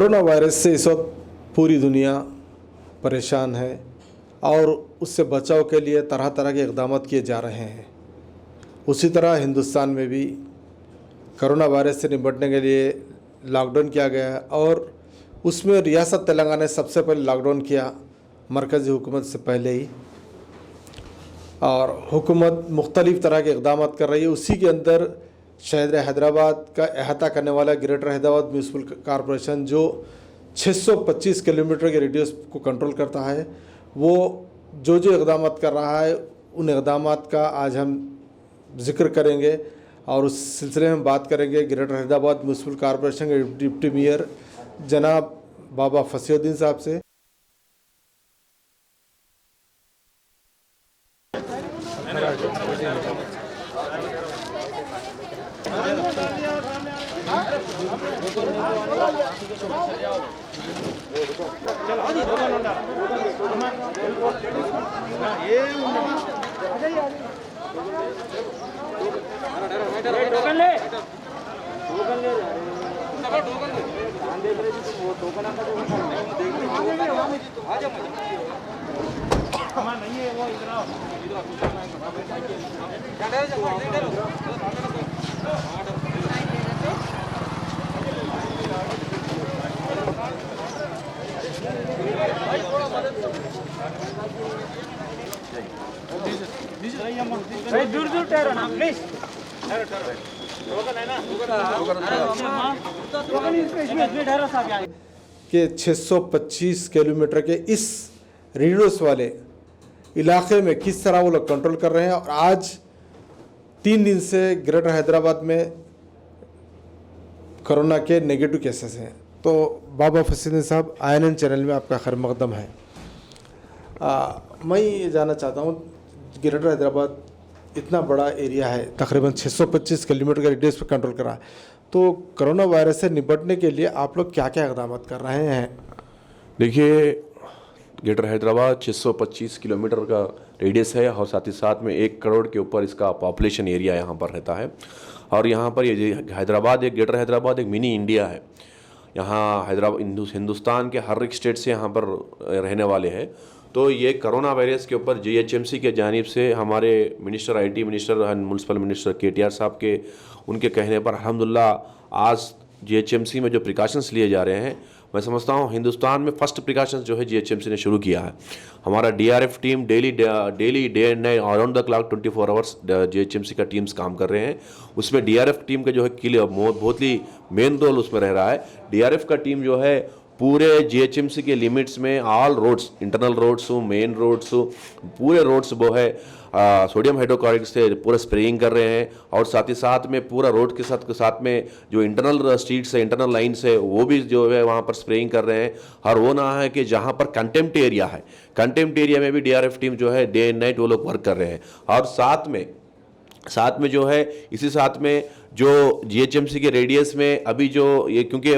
Corona virus से इस वक्त पूरी दुनिया परेशान है और उससे बचाव के लिए तरह तरह के इक़दाम किए जा रहे हैं। उसी तरह हिंदुस्तान में भी कोरोना वायरस से निपटने के लिए लॉकडाउन किया गया है और उसमें रियासत तेलंगाना ने सबसे पहले लॉकडाउन किया मरकज़ी हुकूमत से पहले ही, और हुकूमत मुख्तलिफ़ तरह के इक़दाम कर रही है। उसी के अंदर शहर हैदराबाद का अहाता करने वाला ग्रेटर हैदराबाद म्यूनसिपल कॉरपोरेशन जो 625 किलोमीटर के रेडियस को कंट्रोल करता है, वो जो इक़दाम कर रहा है उन इक़दाम का आज हम जिक्र करेंगे और उस सिलसिले में बात करेंगे ग्रेटर हैदराबाद म्यूनसिपल कॉरपोरेशन के डिप्टी मेयर जनाब बाबा फसीउद्दीन साहब से। दूर ठहरो ना प्लीज। कि 625 किलोमीटर के इस रेडियस वाले इलाके में किस तरह वो लोग कंट्रोल कर रहे हैं। और आज 3 दिन से ग्रेटर हैदराबाद में कोरोना के नेगेटिव केसेस हैं। तो बाबा फसीउद्दीन साहब, INN चैनल में आपका खैर मकदम है। मैं ये जानना चाहता हूँ, ग्रेटर हैदराबाद इतना बड़ा एरिया है, तकरीबन 625 किलोमीटर के रेडियस पर कंट्रोल कर रहा है, तो कोरोना वायरस से निपटने के लिए आप लोग क्या क्या इक़दाम कर रहे हैं? देखिए, ग्रेटर हैदराबाद 625 किलोमीटर का रेडियस है और साथ ही साथ में 1 करोड़ के ऊपर इसका पॉपुलेशन एरिया यहाँ पर रहता है। और यहाँ पर ये हैदराबाद, एक ग्रेटर हैदराबाद एक मिनी इंडिया है। यहाँ हैदराबाद हिंदुस्तान के हर एक स्टेट से यहाँ पर रहने वाले हैं। तो ये कोरोना वायरस के ऊपर GHMC के जानिब से हमारे minister IT minister and municipal minister KTR साहब के उनके कहने पर अल्हम्दुलिल्लाह आज GHMC में जो प्रिकॉशंस लिए जा रहे हैं, मैं समझता हूँ हिंदुस्तान में फर्स्ट प्रिकॉशंस जो है GHMC ने शुरू किया है। हमारा DRF team daily day and night around the clock 24 hours GHMC का टीम्स काम कर रहे हैं। उसमें DRF टीम का जो है बहुत ही मेन रोल उसमें रह रहा है। DRF का टीम जो है पूरे GHMC के लिमिट्स में ऑल रोड्स, इंटरनल रोड्स हो, मेन रोड्स हो, पूरे रोड्स वो है सोडियम हाइड्रोक्लोराइड से पूरा स्प्रेइंग कर रहे हैं। और साथ ही साथ में पूरा रोड के साथ में जो इंटरनल स्ट्रीट्स है, इंटरनल लाइन्स है, वो भी जो है वहाँ पर स्प्रेइंग कर रहे हैं। और वो ना है कि जहाँ पर कंटेम्प्ट एरिया है, कंटेम्प्ट एरिया में भी DRF टीम जो है डे एंड नाइट वो लोग वर्क कर रहे हैं। और साथ में जो है इसी साथ में जो GHMC के रेडियस में अभी जो ये क्योंकि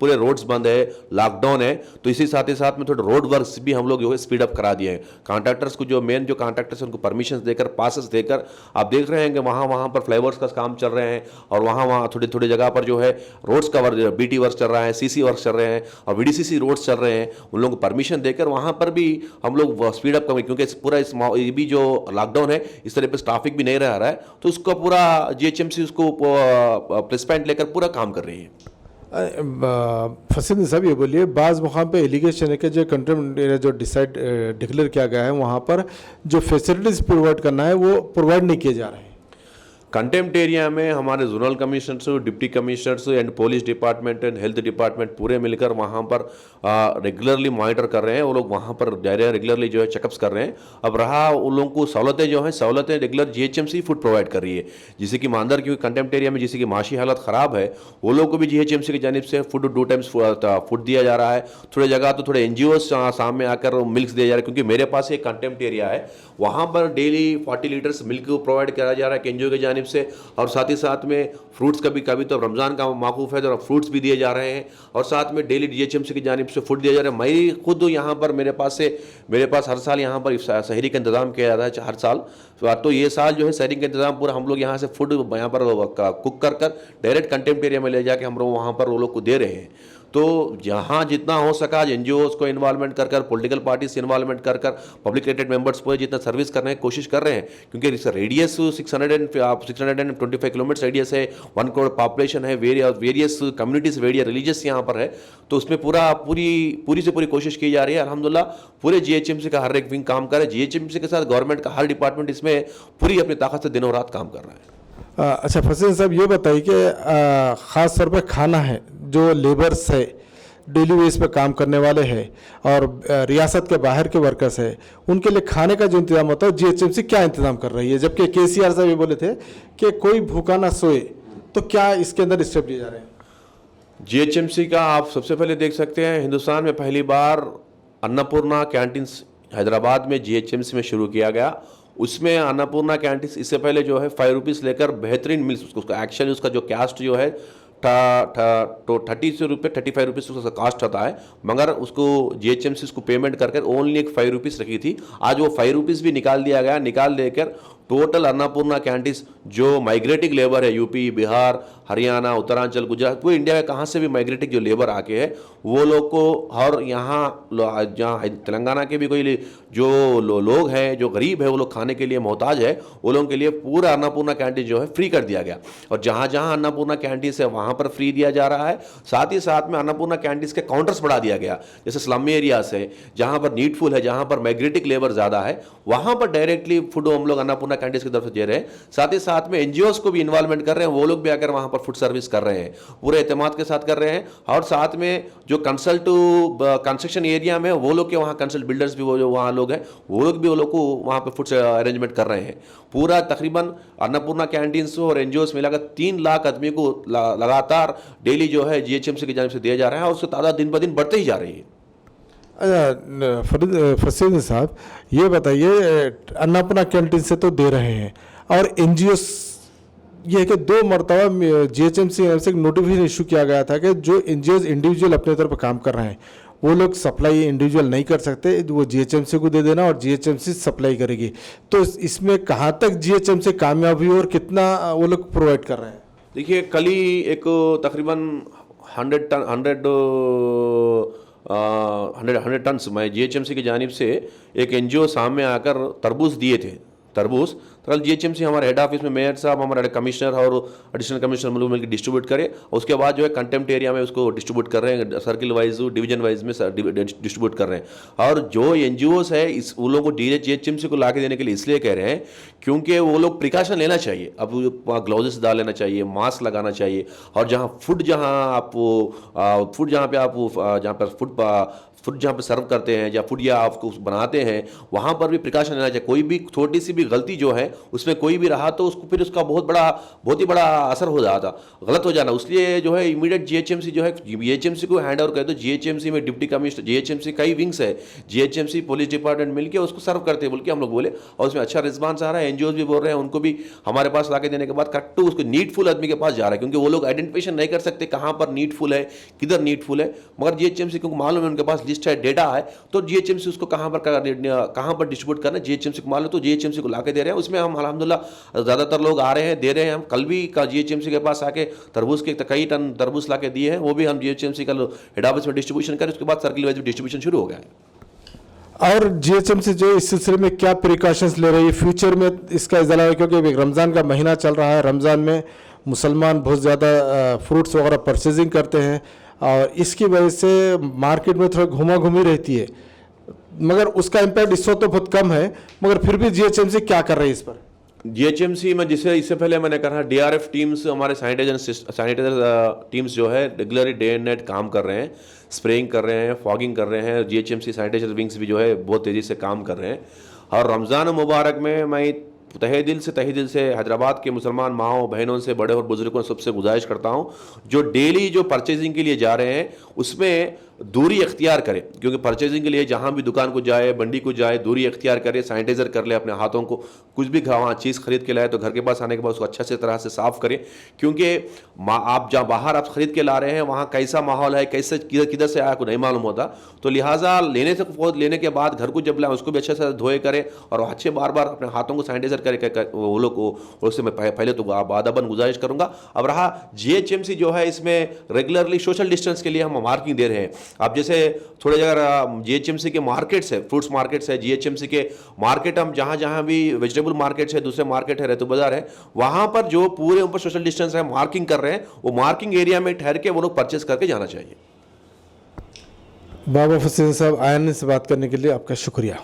पूरे रोड्स बंद है, लॉकडाउन है, तो इसी साथ ही साथ में थोड़े रोड वर्क्स भी हम लोग जो है स्पीड अप करा दिए हैं। कॉन्ट्रैक्टर्स को जो मेन जो कॉन्ट्रैक्टर्स हैं उनको परमिशन देकर, पासेस देकर, आप देख रहे हैं कि वहाँ पर फ्लाईओवर्स का काम चल रहे हैं और वहाँ थोड़ी जगह पर जो है रोड्स का वर्क, BT वर्क चल रहा है, CC वर्क चल रहे हैं और VDCC रोड्स चल रहे हैं। उन लोगों को परमिशन देकर वहाँ पर भी हम लोग स्पीड अप करें, क्योंकि पूरा ये भी जो लॉकडाउन है इस तरह पर ट्रैफिक भी नहीं रह रहा है, तो उसको पूरा GHMC उसको प्लेसमेंट लेकर पूरा काम कर रही है। फसीउद्दीन साहब, ये बोलिए, बाज़ मुकाम पे एलिगेशन है कि जो कंटेनमेंट एरिया जो डिक्लेयर किया गया है वहाँ पर जो फैसिलिटीज़ प्रोवाइड करना है वो प्रोवाइड नहीं किए जा रहे हैं। कंटेम्प्ट एरिया में हमारे zonal commissioners, deputy commissioners and police department and health department पूरे मिलकर वहाँ पर रेगुलरली मॉनिटर कर रहे हैं। वो लोग वहाँ पर रेगुलरली जो है चेकअप्स कर रहे हैं। अब रहा उन लोगों को सहूलतें रेगुलर GHMC फूड प्रोवाइड कर रही है, जैसे कि मांदर क्योंकि कंटेम्प्ट एरिया में जैसे कि माशी हालत ख़राब है, वो लोग को भी GHMC की जानिब से फूड 2 टाइम्स फूड दिया जा रहा है। थोड़े जगह तो थोड़े NGOs सामने आकर मिल्क दिया जा रहा है, क्योंकि मेरे पास एक कंटेम्प्ट एरिया है, वहाँ पर डेली 40 लीटर्स मिल्क प्रोवाइड करा जा रहा है NGO की जानिब से। और साथ ही साथ में फ्रूट्स कभी तो रमज़ान का माकूफ है तो फ्रूट्स भी दिए जा रहे हैं और साथ में डेली GHMC की जानिब से फूड दिया जा रहा है। मैं खुद यहाँ पर मेरे पास हर साल यहाँ पर सहरी का इंतज़ाम किया जाता है हर साल। तो ये साल जो है सहरी का इंतज़ाम पूरा हम लोग यहाँ से फूड यहाँ पर कुक कर डायरेक्ट कंटेम्प्ट एरिया में ले जाके हम लोग वहाँ पर वो लोग को दे रहे हैं। तो जहाँ जितना हो सका NGOs को इन्वॉल्वमेंट कर पॉलिटिकल पार्टी से इन्वॉल्वमेंट कर पब्लिक रिलेटेड मेंबर्स को जितना सर्विस करने की कोशिश कर रहे हैं, क्योंकि रेडियस 625 किलोमीटर रेडियस है, 1 करोड़ पॉपुलेशन है, वेरियस कम्युनिटीज वेरियस रिलीजियस यहाँ पर है, तो उसमें पूरी से पूरी कोशिश की जा रही है। अल्हम्दुलिल्लाह पूरे GHMC का हर एक विंग काम कर रहा है। GHMC के साथ गवर्नमेंट का हर डिपार्टमेंट इसमें पूरी अपनी ताकत से दिनों रात काम कर रहा है। अच्छा फसील साहब, ये बताइए कि ख़ास तौर पे खाना है, जो लेबर्स है, डेली बेस पे काम करने वाले हैं और रियासत के बाहर के वर्कर्स है, उनके लिए खाने का जो इंतजाम होता है GHMC क्या इंतजाम कर रही है? जबकि KCR साहब ये बोले थे कि कोई भूखा ना सोए, तो क्या इसके अंदर स्टेप लिए जा रहे हैं? GHMC का आप सबसे पहले देख सकते हैं, हिंदुस्तान में पहली बार अन्नपूर्णा कैंटीन हैदराबाद में GHMC में शुरू किया गया। उसमें अन्नपूर्णा कैंटीन इससे पहले जो है 5 रुपीज़ लेकर बेहतरीन मिल्स, उसका एक्चुअली उसका जो कास्ट जो है तो 30 रुपये 35 रुपीज़ उसका कास्ट होता है, मगर उसको GHMC उसको पेमेंट करके ओनली एक 5 रुपीज़ रखी थी। आज वो 5 रुपीज़ भी निकाल दिया गया। निकाल देकर टोटल अन्नपूर्णा कैंटीन जो माइग्रेटिंग लेबर है, यूपी, बिहार, हरियाणा, उत्तरांचल, गुजरात, पूरे इंडिया में कहाँ से भी माइग्रेटिंग जो लेबर आके है वो लोग को, और यहाँ जहाँ तेलंगाना के भी कोई जो लोग हैं जो गरीब है, वो लोग खाने के लिए मोहताज है, वो लोगों के लिए पूरा अन्नपूर्णा कैंटीन जो है फ्री कर दिया गया। और जहाँ जहाँ अन्नपूर्णा कैंटीन है वहाँ पर फ्री दिया जा रहा है। साथ ही साथ में अन्नपूर्णा कैंटीन के काउंटर्स बढ़ा दिया गया, जैसे स्लम एरियाज है, जहाँ पर नीडफुल है, जहाँ पर माइग्रेटिंग लेबर ज़्यादा है, वहाँ पर डायरेक्टली फूड हम लोग अन्नपूर्णा कैंटीन की तरफ से दे रहे हैं। साथ ही साथ में NGOs को भी इन्वॉल्वमेंट कर रहे हैं, वो लोग भी आकर वहाँ पर फूड सर्विस कर रहे हैं, पूरे एतमाद के साथ कर रहे हैं। और साथ में जो कंस्ट्रक्शन एरिया में वो लोग के वहाँ कंसल्ट बिल्डर्स भी वो जो वहाँ लोग हैं, वो लोग भी वो लोग को वहाँ पे फूड अरेंजमेंट कर रहे हैं। पूरा तकरीबन अन्नपूर्णा कैंटीन और NGOs मिलाकर 3 लाख आदमी को लगातार डेली जो है GHMC की जानिब से दिया जा रहा है, और उसकी तादाद दिन ब दिन बढ़ते ही जा रही है। फसील साहब, ये बताइए, अन्नपूर्णा कैंटीन से तो दे रहे हैं, और NGOs, ये है कि 2 मरतबा GHMC से एक नोटिफिकेशन इशू किया गया था कि जो NGOs इंडिविजुअल अपने तौर पर काम कर रहे हैं, वो लोग सप्लाई इंडिविजुअल नहीं कर सकते, वो GHMC को दे देना और GHMC सप्लाई करेगी। तो इसमें कहाँ तक GHMC कामयाब हुई और कितना वो लोग प्रोवाइड कर रहे हैं? देखिए, कल ही एक तकरीबन 100 टन्स मैं GHMC की जानिब से एक NGO सामने आकर तरबूज दिए थे। तरबूज तो कल GHMC हमारे हेड ऑफिस में मेयर साहब, हमारे कमिश्नर और एडिशनल कमिश्नर मिलकर डिस्ट्रीब्यूट करे, और उसके बाद जो है कंटेम्प्ट एरिया में उसको डिस्ट्रीब्यूट कर रहे हैं, सर्किल वाइज डिवीजन वाइज में डिस्ट्रीब्यूट कर रहे हैं। और जो NGOs है इस वो लोगों को GHMC को ला के देने के लिए इसलिए कह रहे हैं क्योंकि वो लोग प्रिकॉशन लेना चाहिए। अब ग्लव्स डाल लेना चाहिए, मास्क लगाना चाहिए, और जहाँ फूड जहाँ पे सर्व करते हैं या फूड या आपको बनाते हैं, वहाँ पर भी प्रिकॉशन लेना चाहिए। कोई भी छोटी सी भी गलती जो है उसमें कोई भी रहा तो उसको फिर उसका बहुत ही बड़ा असर हो जाता, गलत हो जाना। इसलिए जो है इमीडिएट GHMC जो है GHMC को हैंड ओवर कर दो। GHMC में डिप्टी कमिश्नर, GHMC कई विंग्स है, GHMC पुलिस डिपार्टमेंट मिलकर उसको सर्व करते हैं बोल के हम लोग बोले, और उसमें अच्छा रिस्पॉन्स आ रहा है। NGOs भी बोल रहे हैं, उनको भी हमारे पास ला के देने के बाद करेक्ट टू उसको नीडफुल आदमी के पास जा रहा है, क्योंकि वो लोग आइडेंटिफिकेशन नहीं कर सकते कहाँ पर नीडफुल है, किधर नीडफुल है, मगर GHMC को मालूम है, उनके पास लिस्ट है, डेटा है, तो GHMC उसको कहाँ पर डिस्ट्रीब्यूट करना है GHMC को मालूम, तो GHMC को ला के दे रहे हैं। उसमें हम अल्हम्दुलिल्लाह ज़्यादातर लोग आ रहे हैं, दे रहे हैं। हम कल भी GHMC के पास आके तरबूज के कई टन तरबूज ला के दिए हैं, वो भी हम GHMC का हेड ऑफिस में डिस्ट्रीब्यूशन करें, उसके बाद सर्किल वाइज डिस्ट्रीब्यूशन शुरू हो गया है। और GHMC जो इस सिलसिले में क्या प्रिकॉशंस ले रही है फ्यूचर में इसका इजाला है? क्योंकि रमज़ान का महीना चल रहा है, रमज़ान में मुसलमान बहुत ज़्यादा फ्रूट्स वगैरह परचेजिंग करते हैं, और इसकी वजह से मार्केट में थोड़ा घुमा घूमी रहती है, मगर उसका इम्पैक्ट इस वक्त तो बहुत कम है, मगर फिर भी GHMC क्या कर रही है इस पर? GHMC में जिसे इससे पहले मैंने कहा DRF टीम्स, हमारे सैनिटाइजर टीम्स जो है रेगुलरली डे एंड नाइट काम कर रहे हैं, स्प्रेइंग कर रहे हैं, फॉगिंग कर रहे हैं। GHMC सैनिटाइजर विंग्स भी जो है बहुत तेज़ी से काम कर रहे हैं। और रमज़ान मुबारक में मैं तहे दिल से हैदराबाद के मुसलमान माओ बहनों से, बड़े और बुजुर्गों से सबसे गुजारिश करता हूँ, जो डेली जो परचेजिंग के लिए जा रहे हैं उसमें दूरी इख्तियार करें, क्योंकि परचेजिंग के लिए जहाँ भी दुकान को जाए, मंडी को जाए, दूरी इख्तियार करे, सैनिटाइज़र कर ले अपने हाथों को। कुछ भी वहाँ चीज़ खरीद के लाए तो घर के पास आने के बाद उसको अच्छे से तरह से साफ़ करें, क्योंकि आप जहाँ बाहर आप ख़रीद के ला रहे हैं वहाँ कैसा माहौल है, कैसे किधर से आया को नहीं मालूम होता। तो लिहाजा लेने के बाद घर को जब लाए उसको भी अच्छे से धोए करें और अच्छे बार बार अपने हाथों को सैनिटाइज़र करे वो लोग को। उससे मैं पहले तो आदाबन गुजारिश करूँगा। अब रहा GHMC जो है, इसमें रेगुलरली सोशल डिस्टेंस के लिए हम मार्किंग दे रहे हैं। अब जैसे थोड़े जगह GHMC के मार्केट्स है, फ्रूट्स मार्केट्स है, GHMC के मार्केट हम जहाँ भी वेजिटेबल मार्केट्स है, दूसरे मार्केट है, रेतु बाजार है, वहाँ पर जो पूरे ऊपर सोशल डिस्टेंस है मार्किंग कर रहे हैं, वो मार्किंग एरिया में ठहर के वो लोग परचेस करके जाना चाहिए। बाबा हुसैन साहब, INN से बात करने के लिए आपका शुक्रिया।